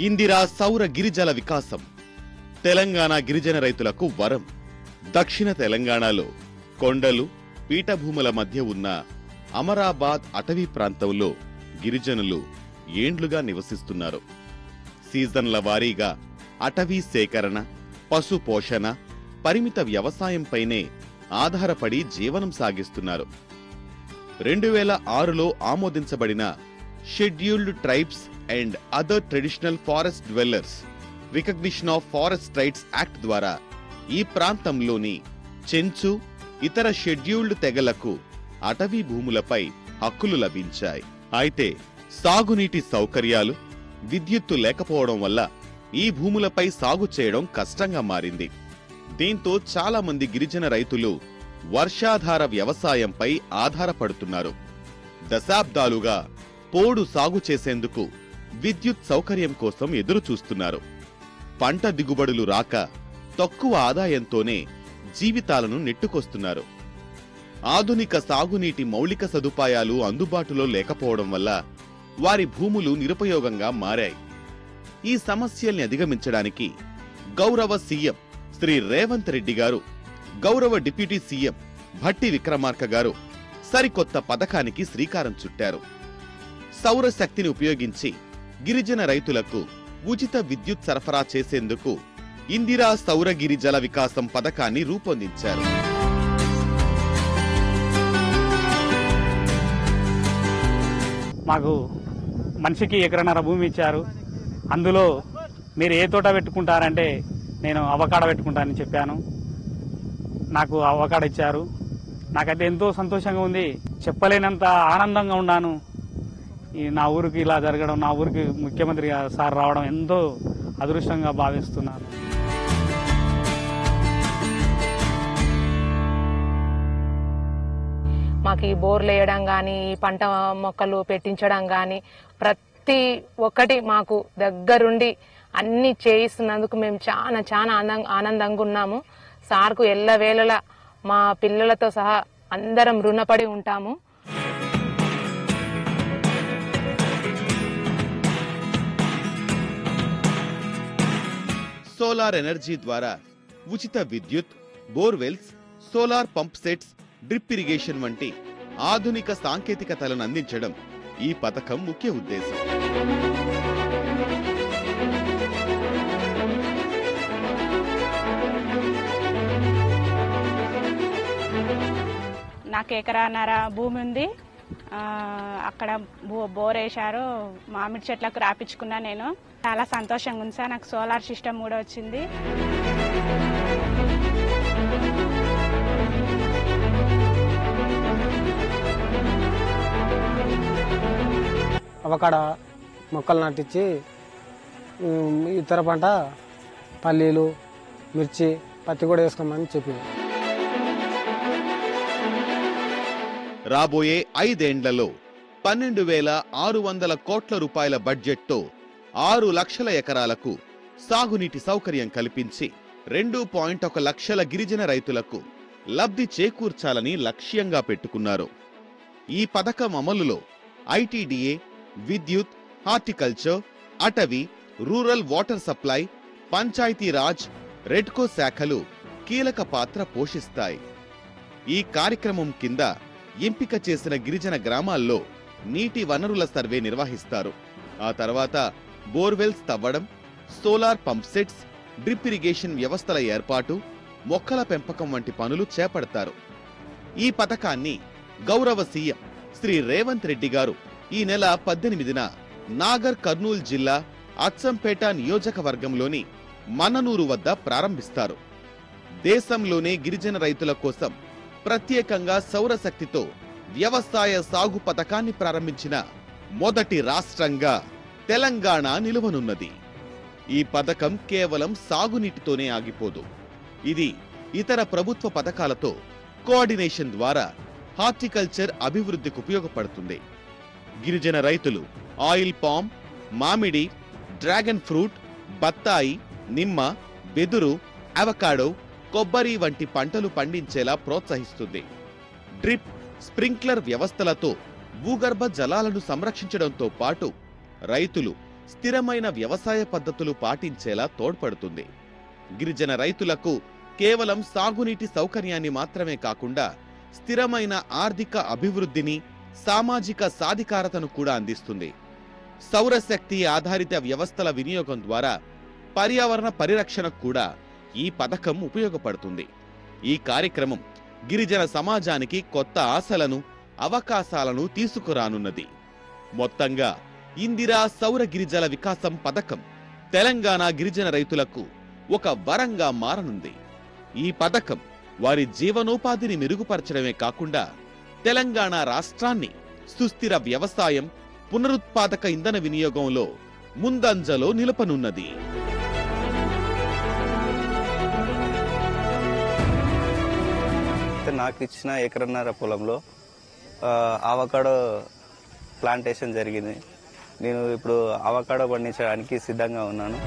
ఇందిరా సౌర గిరిజల వికాసం తెలంగాణ గిరిజన రైతులకు వరం. దక్షిణ తెలంగాణలో కొండలు, పీఠభూముల మధ్య ఉన్న అమరాబాద్ అటవీ ప్రాంతంలో గిరిజనులు ఏండ్లుగా నివసిస్తున్నారు. సీజన్ల వారీగా అటవీ సేకరణ, పశు పోషణ, పరిమిత వ్యవసాయంపైనే ఆధారపడి జీవనం సాగిస్తున్నారు. 2006లో ఆమోదించబడిన scheduled tribes and other traditional forest dwellers recognition of forest rights act ద్వారా ఈ ప్రాంతంలోని చెంచు, ఇతర షెడ్యూల్డ్ తెగలకు అటవీ భూములపై హక్కులు లభించాయి. అయితే సాగునీటి సౌకర్యాలు, విద్యుత్తు లేకపోవడం వల్ల ఈ భూములపై సాగు చేయడం కష్టంగా మారింది. దీంతో చాలా మంది గిరిజన రైతులు వర్షాధార వ్యవసాయంపై ఆధారపడుతున్నారు. దశాబ్దాలుగా పోడు సాగు చేసేందుకు విద్యుత్ సౌకర్యం కోసం ఎదురు చూస్తున్నారు. పంట దిగుబడులు రాక తక్కువ ఆదాయంతోనే జీవితాలను నెట్టుకొస్తున్నారు. ఆధునిక సాగునీటి మౌలిక సదుపాయాలు అందుబాటులో లేకపోవడం వల్ల వారి భూములు నిరుపయోగంగా మారాయి. ఈ సమస్యల్ని అధిగమించడానికి గౌరవ సీఎం శ్రీ రేవంత్ రెడ్డి గారు, గౌరవ డిప్యూటీ సీఎం భట్టి విక్రమార్క గారు సరికొత్త పథకానికి శ్రీకారం చుట్టారు. సౌరశక్తిని ఉపయోగించి గిరిజన రైతులకు ఉచిత విద్యుత్ సరఫరా చేసేందుకు ఇందిరా సౌర గిరిజల వికాసం పథకాన్ని రూపొందించారు. మాకు మనిషికి ఎకరన్నర భూమి ఇచ్చారు. అందులో మీరు ఏ తోట పెట్టుకుంటారంటే నేను అవకాడ పెట్టుకుంటానని చెప్పాను. నాకు అవకాడ ఇచ్చారు. నాకైతే ఎంతో సంతోషంగా ఉంది, చెప్పలేనంత ఆనందంగా ఉన్నాను. నా ఊరికి ఇలా జరగడం, నా ఊరికి ముఖ్యమంత్రి సార్ రావడం ఎంతో అదృష్టంగా భావిస్తున్నాను. మాకు ఈ బోర్లు వేయడం కానీ, పంట మొక్కలు పెట్టించడం కానీ ప్రతి ఒక్కటి మాకు దగ్గరుండి అన్ని చేయిస్తున్నందుకు మేము చాలా ఆనందంగా ఉన్నాము. సార్కు ఎల్లవేళలా మా పిల్లలతో సహా అందరం రుణపడి ఉంటాము. సోలార్ ఎనర్జీ ద్వారా ఉచిత విద్యుత్, borewells, solar pump sets, drip irrigation వంటి ఆధునిక సాంకేతికతలను అందించడం ఈ పథకం ముఖ్య ఉద్దేశం. నాకు ఎకరాన్నర భూమి ఉంది. అక్కడ బోర్ వేశారు, మామిడి చెట్లకు రాపించుకున్నా. నేను చాలా సంతోషంగా ఉంది సార్. నాకు సోలార్ సిస్టమ్ కూడా వచ్చింది. అవకాడ మొక్కలు నాటించి ఇతర పంట పల్లీలు, మిర్చి, పత్తి కూడా వేసుకోమని చెప్పింది. రాబోయే 5 ఏండ్లలో 12,600 కోట్ల రూపాయల బడ్జెట్తో 6 లక్షల ఎకరాలకు సాగునీటి సౌకర్యం కల్పించి 2.1 లక్షల గిరిజన రైతులకు లబ్ధి చేకూర్చాలని లక్ష్యంగా పెట్టుకున్నారు. ఈ పథకం అమలులో ఐటీడీఏ, విద్యుత్, హార్టికల్చర్, అటవీ, rural water supply, Panchayati Raj, REDCO శాఖలు కీలక పాత్ర పోషిస్తాయి. ఈ కార్యక్రమం కింద ఎంపిక చేసిన గిరిజన గ్రామాల్లో నీటి వనరుల సర్వే నిర్వహిస్తారు. ఆ తర్వాత బోర్వెల్స్ తవ్వడం, solar pump sets, drip irrigation వ్యవస్థల ఏర్పాటు, మొక్కల పెంపకం వంటి పనులు చేపడతారు. ఈ పథకాన్ని గౌరవ సీఎం శ్రీ రేవంత్ రెడ్డి గారు ఈ నెల 18న నాగర్ కర్నూల్ జిల్లా అచ్చంపేట నియోజకవర్గంలోని మన్ననూరు వద్ద ప్రారంభిస్తారు. దేశంలోనే గిరిజన రైతుల కోసం ప్రత్యేకంగా సౌరశక్తితో వ్యవసాయ సాగు పథకాన్ని ప్రారంభించిన మొదటి రాష్ట్రంగా తెలంగాణ నిలువనున్నది. ఈ పథకం కేవలం సాగునీటితోనే ఆగిపోదు. ఇది ఇతర ప్రభుత్వ పథకాలతో కోఆర్డినేషన్ ద్వారా హార్టికల్చర్ అభివృద్ధికి ఉపయోగపడుతుంది. గిరిజన రైతులు ఆయిల్ పామ్, మామిడి, డ్రాగన్ ఫ్రూట్, బత్తాయి, నిమ్మ, వెదురు, అవకాడో, కొబ్బరి వంటి పంటలు పండించేలా ప్రోత్సహిస్తుంది. డ్రిప్, స్ప్రింక్లర్ వ్యవస్థలతో భూగర్భ జలాలను సంరక్షించడంతో పాటు రైతులు స్థిరమైన వ్యవసాయ పద్ధతులు పాటించేలా తోడ్పడుతుంది. గిరిజన రైతులకు కేవలం సాగునీటి సౌకర్యాన్ని మాత్రమే కాకుండా స్థిరమైన ఆర్థిక అభివృద్ధిని, సామాజిక సాధికారతను కూడా అందిస్తుంది. సౌరశక్తి ఆధారిత వ్యవస్థల వినియోగం ద్వారా పర్యావరణ పరిరక్షణకు కూడా ఈ పథకం ఉపయోగపడుతుంది. ఈ కార్యక్రమం గిరిజన సమాజానికి కొత్త ఆశలను, అవకాశాలను తీసుకురానున్నది. మొత్తంగా ఇందిరా సౌర గిరిజన వికాసం పథకం తెలంగాణ గిరిజన రైతులకు ఒక వరంగా మారనుంది. ఈ పథకం వారి జీవనోపాధిని మెరుగుపరచడమే కాకుండా తెలంగాణ రాష్ట్రాన్ని సుస్థిర వ్యవసాయం, పునరుత్పాదక ఇంధన వినియోగంలో ముందంజలో నిలపనున్నది. నాకు ఇచ్చిన ఎకరన్నర పొలంలో అవకాడో ప్లాంటేషన్ జరిగింది. నేను ఇప్పుడు అవకాడో పండించడానికి సిద్ధంగా ఉన్నాను.